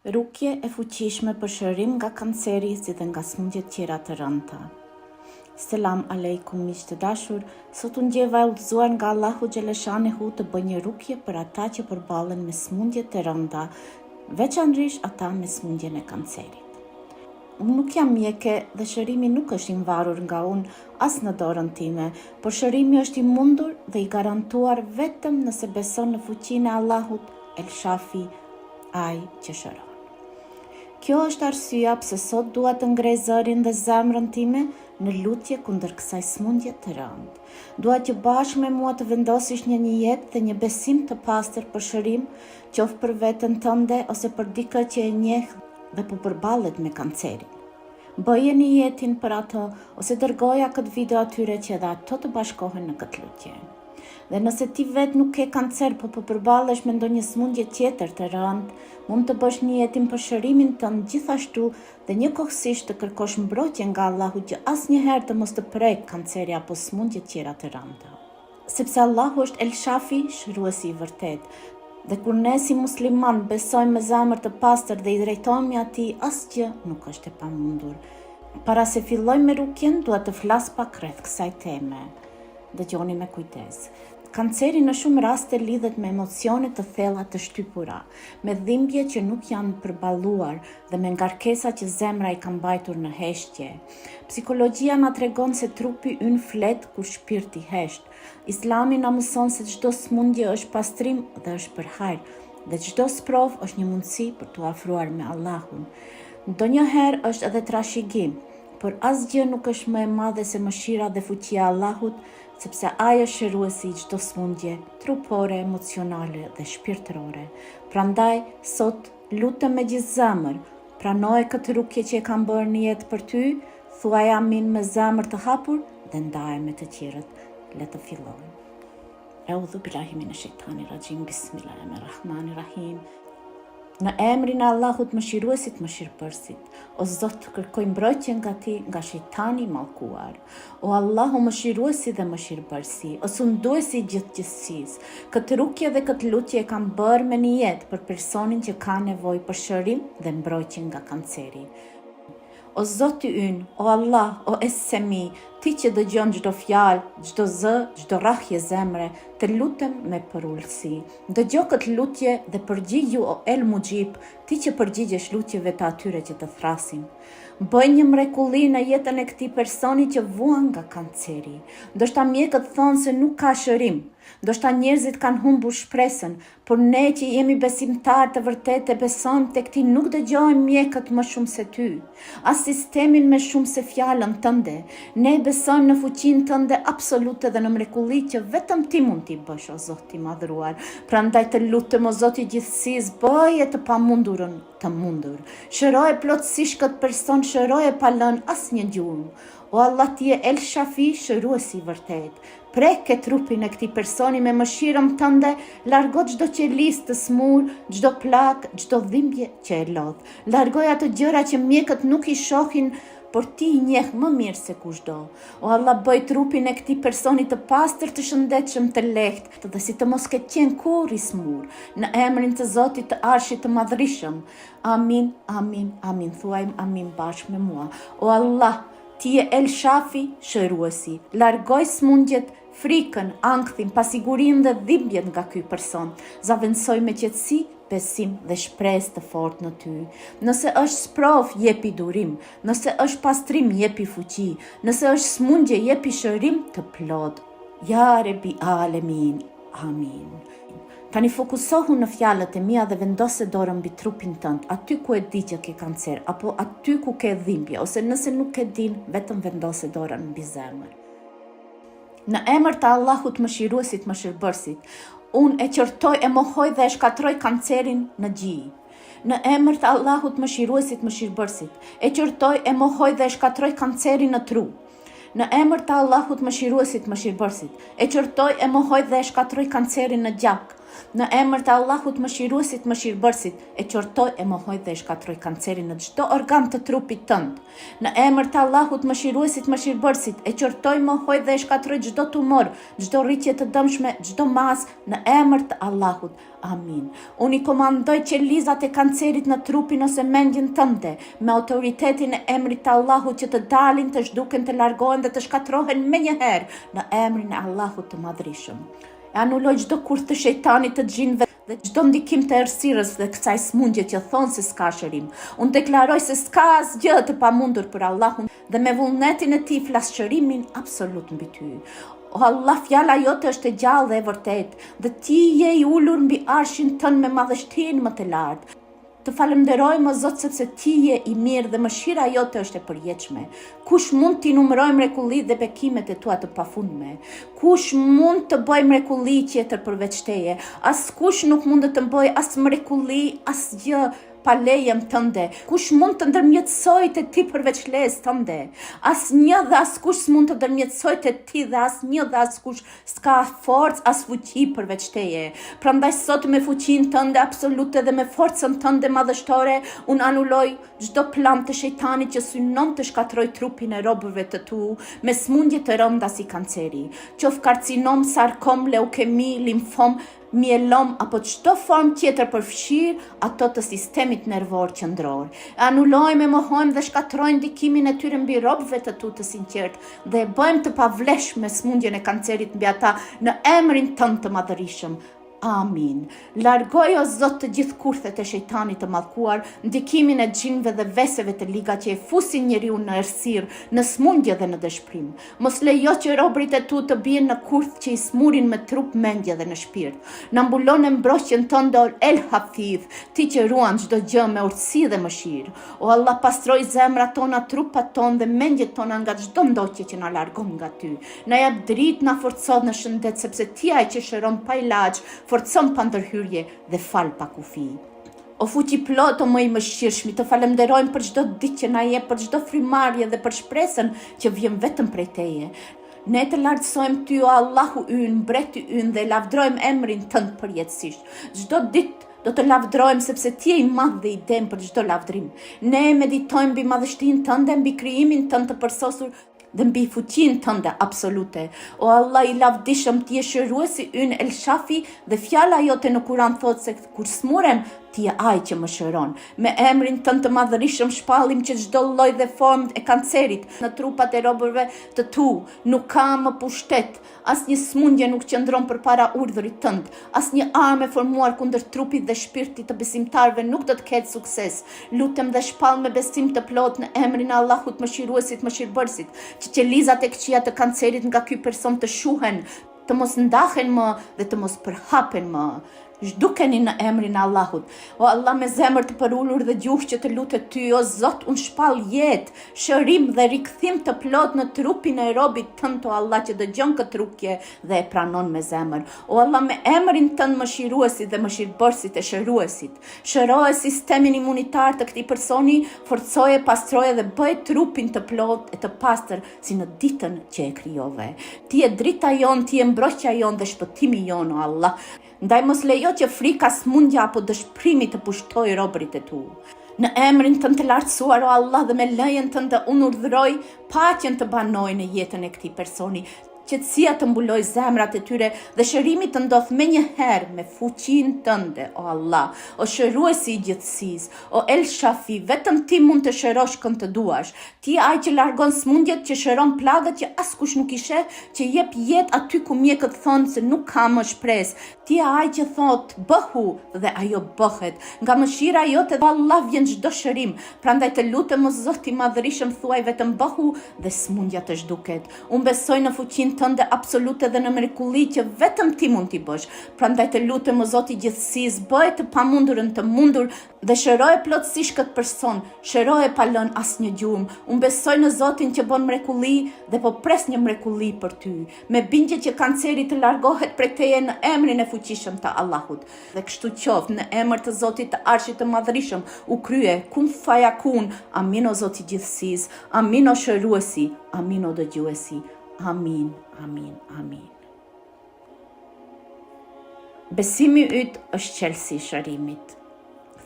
Rukje e fuqishme për shërim nga kanceri si dhe nga smundjet tjera të rënda. Selam aleikum miq të dashur, sot unë gjeva e udhëzuar nga Allahu Xheleshanehu të bëj një rukje për ata që përballen me smundje të rënda, veçanërisht ata me smundjen e kancerit. Unë nuk jam mjeke dhe shërimi nuk është i mvarur nga unë as në dorën time, por shërimi është i mundur dhe i garantuar vetëm nëse beson në fuqinë e Allahut El Shafi, ai që shëron. Kjo është arsyeja pse sot dua të ngrej zërin dhe zemrën time në lutje kundër kësaj smundje të rëndë. Dua që bashkë me mua të vendosish një jetë dhe një besim të pastër për shërim, qoftë për veten tënde ose për dikë që e njeh dhe po përballet me kancerin. Bëje një jetin për ato ose dërgoja këtë video atyre që edhe ato të bashkohen në këtë lutje. Dhe nëse ti vetë nuk ke kancer, po përballesh me ndonjë smundje tjetër të rëndë, mund të bësh një jetim për shërimin tënd gjithashtu dhe njëkohësisht të kërkosh mbrojtje nga Allahu që asnjëherë të mos të prek kanceri apo smundje tjera të rënda. Sepse Allahu është El Shafi, shëruesi i vërtet. Dhe kur ne si musliman besojmë me zemër të pastër dhe i drejtohemi atij, asgjë nuk është e pamundur. Para se filloj me rukjen, dua të flas pak rreth kësaj teme. Dëgjoni me kujdes. Kanceri në shumë raste lidhet me emocione të thella të shtypura, me dhimbje që nuk janë përballuar dhe me ngarkesa që zemra i ka mbajtur në heshtje. Psikologjia na tregon se trupi ynë flet kur shpirti hesht. Islami na mëson se çdo smundje është pastrim dhe është për hajër, dhe çdo sprov është një mundësi për t'u afruar me Allahun. Ndonjëherë është edhe trashëgim, por asgjë nuk është më e madhe se mëshira dhe fuqia e Allahut, sepse ai është shëruesi i çdo smundje trupore, emocionale dhe shpirtërore. Prandaj sot lutem me gjithë zemër, pranoje këtë rukje që e kam bërë në jetë për ty, thuaj amin me zemër të hapur dhe ndaje me të tjerët. Le të fillojmë. Eudhu billahi minash shaitani rajim, bismillahirrahmanirrahim. Në emrin e Allahut mëshiruesit mëshirëbërësit, o Zot, kërkoj mbrojtje nga ti nga shejtani i mallkuar. O Allahu mëshiruesi dhe mëshirëbërësi, o sunduesi i gjithësisë, këtë rukje dhe këtë lutje e kam bërë me nijet për personin që ka nevojë për shërim dhe mbrojtje nga kanceri. O Zoti ynë, o Allah, o Es-Semi, ti që dëgjon çdo fjalë, çdo zë, çdo rrahje zemre, të lutem me përullësi. Dëgjoj këtë lutje dhe përgjigju o El Mujib, ti që përgjigjesh lutjeve të atyre që të thrasin. Bëj një mrekulli në jetën e këtij personi që vuan nga kanceri. Ndoshta mjekët thonë se nuk ka shërim. Ndoshta njerëzit kanë humbur shpresën, por ne që jemi besimtar të vërtetë besojmë tek ti nuk dëgjojmë mjekët më shumë se ty, as sistemin më shumë se fjalën tënde. Ne besojmë në fuqinë tënde absolute dhe në mrekulli që vetëm ti mund t'i bësh, o Zot i madhruar. Prandaj të lutem, o Zot i gjithësisë, bëje të pamundurën të mundur. Shëroje plotësisht këtë person, shëroje pa lënë asnjë gjurmë. O Allah, ti je El Shafi, shëruesi i vërtet. Preke trupin e këtij personi me mëshirën tënde, largo çdo qelisë të smur, çdo plak, çdo dhimbje që e lodh. Largoj ato gjëra që mjekët nuk i shohin, por ti i njeh më mirë se kushdo. O Allah, bëj trupin e këtij personi të pastër, të shëndetshëm, të lehtë, dhe si të mos ketë qenë kurrë i smur. Në emrin të Zotit të Arshit të Madhërisëm. Amin, amin, amin. Thuajmë amin bashkë me mua. O Allah, ti je El Shafi, shëruesi. Largoj smundjet, frikën, ankthin, pasigurinë dhe dhimbjet nga ky person. Zavendësoj me qetësi, besim dhe shpresë të fortë në ty. Nëse është sprov, jepi durim. Nëse është pastrim, jepi fuqi. Nëse është smundje, jepi shërim të plot. Ja Rebi Alemin. Amin. Tani fokusohu në fjalët e mia dhe vendose dorën mbi trupin tënd, aty ku e di që ke kancer, apo aty ku ke dhimbje, ose nëse nuk e din, vetëm vendose dorën mbi zemër. Në emër të Allahut mëshiruesit mëshirëbërësit, unë e qortoj, e mohoj dhe e shkatroj kancerin në gjijë. Në emër të Allahut mëshiruesit mëshirëbërësit, e qortoj, e mohoj dhe e shkatroj kancerin në tru. Në emër të Allahut mëshiruesit mëshirëbërësit, e qortoj, e mohoj dhe e shkatroj kancerin në gjak. Në emër të Allahut mëshiruesit, mëshirbërësit, e qortoj, e mohoj dhe e shkatroj kancerin në çdo organ të trupit tënd. Në emër të Allahut mëshiruesit, mëshirbërësit, e qortoj, mohoj dhe e shkatroj çdo tumor, çdo rritje të dëmshme, çdo mas, në emër të Allahut. Amin. Unë i komandoj qelizat e kancerit në trupin ose mendjen tënde, me autoritetin e emrit të Allahut që të dalin, të zhduken, të largohen dhe të shkatrohen menjëherë në emrin e Allahut të Madhrishëm. E anuloj çdo kurth të shejtanit, të xhinëve dhe çdo ndikim të errësirës dhe kësaj smundje që thonë se s'ka shërim. Unë deklaroj se s'ka asgjë të pamundur për Allahun dhe me vullnetin e tij flas shërimin absolut mbi ty. O Allah, fjala jote është e gjallë dhe e vërtetë, dhe ti je i ulur mbi arshin tënd me madhështinë më të lartë. Të falenderojmë o Zot sepse ti je i mirë dhe mëshira jote është e përjetshme. Kush mund t'i numëroj mrekullitë dhe bekimet e tua të pafundme? Kush mund të bëj mrekulli tjetër përveç teje? Askush nuk mund të bëj as mrekulli, asgjë pa lejen tënde. Kush mund të ndërmjetësoj te ti përveç lejes tënde? Asnjë dhe askush s'mund të ndërmjetësoj te ti dhe asnjë dhe askush s'ka forcë as fuqi përveç teje. Prandaj sot me fuqinë tënde absolute dhe me forcën tënde madhështore, unë anuloj çdo plan të shejtanit që synon të shkatroj trupin e robërve të tu me smundje të rënda si kanceri, qof karcinom, sarkom, leukemi, limfom, mielom apo çdo formë tjetër përfshirë ato të sistemit nervor qendror. Anulojmë, mohojmë dhe shkatrojmë ndikimin e tyre mbi robëve të tu të sinqertë dhe e bëjmë të pavlefshme smundjen e kancerit mbi ata në emrin tënd të madhërisëm. Amin. Largoj o Zot të gjithë kurthet e shejtanit të mallkuar, ndikimin e xhinëve dhe veseve të liga që e fusin njeriu në errësirë, në smundje dhe në dëshpërim. Mos lejo që robërit e tu të bien në kurth që i smurin me trup, mendje dhe në shpirt. Na mbulon e mbrojtjen tënde El Hafidh, ti që ruan çdo gjë me urtësi dhe mëshirë. O Allah, pastroj zemrat tona, trupat tonë dhe mendjet tona nga çdo ndotje që na largon nga ty. Na jap dritë, na forco në shëndet sepse ti ai që shëron pa ilaç, forcon pa ndërhyrje dhe fal pa kufi. O fuqi plot, o më i mëshirshmi, të falenderojmë për çdo ditë që na jep, për çdo frymarrje dhe për shpresën që vjen vetëm prej teje. Ne të lartësojmë ty, o Allahu ynë, mbreti ynë, dhe lavdrojmë emrin tënd përjetësisht. Çdo ditë do të lavdrojmë sepse ti je i madh dhe i dem për çdo lavdrim. Ne meditojmë mbi madhështinë tënde, mbi krijimin tënd të përsosur dhe mbi fuqinë tënde absolute. O Allah i lavdishëm, ti je shëruesi ynë El Shafi dhe fjala jote në Kur'an thotë se kur smurem, ti je ai që më shëron. Me emrin tënd të madhërisëm shpallim që çdo lloj dhe formë e kancerit në trupat e robërve të tu nuk ka më pushtet. Asnjë smundje nuk qëndron përpara urdhrit tënd. Asnjë armë formuar kundër trupit dhe shpirtit të besimtarëve nuk do të ketë sukses. Lutem dhe shpall me besim të plot në emrin e Allahut mëshiruesit, mëshirbërësit, që qelizat e këqija të kancerit nga ky person të shuhen, të mos ndahen më dhe të mos përhapen më. Zhdukeni në emrin e Allahut. O Allah, me zemër të përullur dhe gjuhë që të lutet ty, o Zot, unë shpall jetë, shërim dhe rikthim të plot në trupin e robit tënd, o Allah, që dëgjon këtë rukje dhe e pranon me zemër. O Allah, me emrin tënd mëshiruesit dhe mëshirbërësit e shëruesit, shëroje sistemin imunitar të këtij personi, forcoje, pastroje dhe bëje trupin të plot e të pastër si në ditën që e krijove. Ti je drita jon, ti je mbrojtja jon dhe shpëtimi jon, o Allah. Ndaj mos lejo që frika, smundja apo dëshpërimi të pushtoj robërit e tu. Në emrin tënd të lartësuar, o Allah, dhe me lejen tënde unë urdhëroj paqen të banoj në jetën e këtij personi, qetësia të mbuloj zemrat e tyre dhe shërimi të ndodh menjëherë me fuqinë tënde, o Allah, o shëruesi i gjithësisë, o El Shafi, vetëm ti mund të shërosh kënd të duash. Ti ai që largon smundjet, që shëron plagët që askush nuk i sheh, që jep jetë aty ku mjekët thonë se nuk ka më shpresë. Ti ai që thot bëhu dhe ajo bëhet. Nga mëshira jote, o Allah, vjen çdo shërim. Prandaj të lutem, o Zot i madhërisëm, thuaj vetëm bëhu dhe smundja të zhduket. Unë besoj në fuqinë tënde absolute dhe në mrekulli që vetëm ti mund t'i bësh. Prandaj të lutem, o Zot i gjithësisë, bëje të pamundurën të mundur dhe shëroje plotësisht këtë person, shëroje pa lënë asnjë gjumë. Unë besoj në Zotin që bën mrekulli dhe po pres një mrekulli për ty. Me bindje që kanceri të largohet prej teje në emrin e fuqishëm të Allahut. Dhe kështu qoftë në emër të Zotit të Arshit të Madhërisëm, u krye kun fayakun. Amin o Zoti i gjithësisë, amin o shëruesi, amin o dëgjuesi. Amin, amin, amin. Besimi yt është qelësi i shërimit.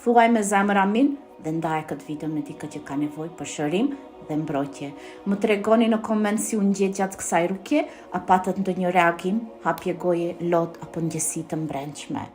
Thuaj me zemër amin dhe ndaje këtë video me dikë që ka nevojë për shërim dhe mbrojtje. Më tregoni në koment si u ndjej gjatë kësaj rukje, a patët ndonjë reagim, hapje goje, lot apo ndjesi të mbrëmshme.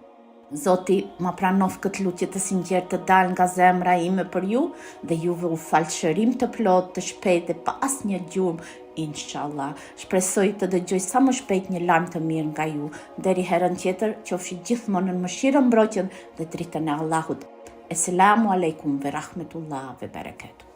Zoti ma pranof këtë lutje të sinqertë të dalë nga zemra ime për ju dhe juve u falë shërim të plot, të shpejt dhe pa asnjë gjurmë, inshallah. Shpresoj të dëgjoj sa më shpejt një lajm të mirë nga ju. Deri herën tjetër, qofshi gjithmonë në mëshirën, mbrojtjen dhe dritën e Allahut. Esselamu alaikum ve rahmetullah ve bereketu.